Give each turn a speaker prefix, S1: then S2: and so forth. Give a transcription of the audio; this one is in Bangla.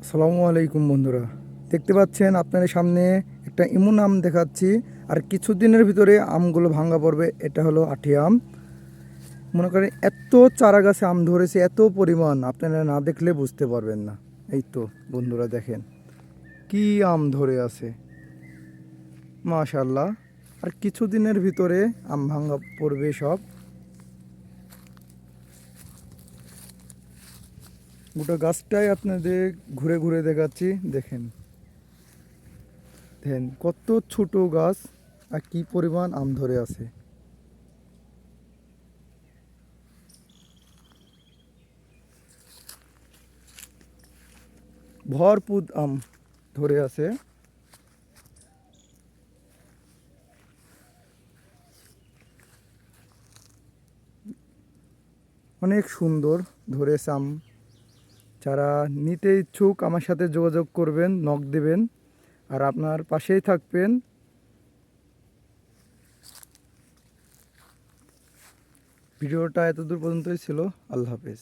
S1: আসসালামু আলাইকুম বন্ধুরা, দেখতে পাচ্ছেন আপনাদের সামনে একটা এমন আম দেখাচ্ছি। আর কিছুদিনের ভিতরে আমগুলো ভাঙা পড়বে। এটা হলো আঁটি আম। মনে করেন এত চারা গাছে আম ধরেছে, এত পরিমাণ আপনারা না দেখলে বুঝতে পারবেন না। এই তো বন্ধুরা দেখেন কি আম ধরে আছে, মাশাআল্লাহ। আর কিছুদিনের ভিতরে আম ভাঙা পড়বে সব। গোটা গাছটাই আপনাদের ঘুরে ঘুরে দেখাচ্ছি। দেখেন দেখেন কত ছোট গাছ, আর কি পরিমাণ আম ধরে আছে। ভরপুর আম ধরে আছে। অনেক সুন্দর ধরেছে আম। যারা নিতে ইচ্ছুক আমার সাথে যোগাযোগ করবেন, নক দেবেন, আর আপনার পাশেই থাকবেন। ভিডিওটা এতদূর পর্যন্তই ছিল। আল্লাহ হাফেজ।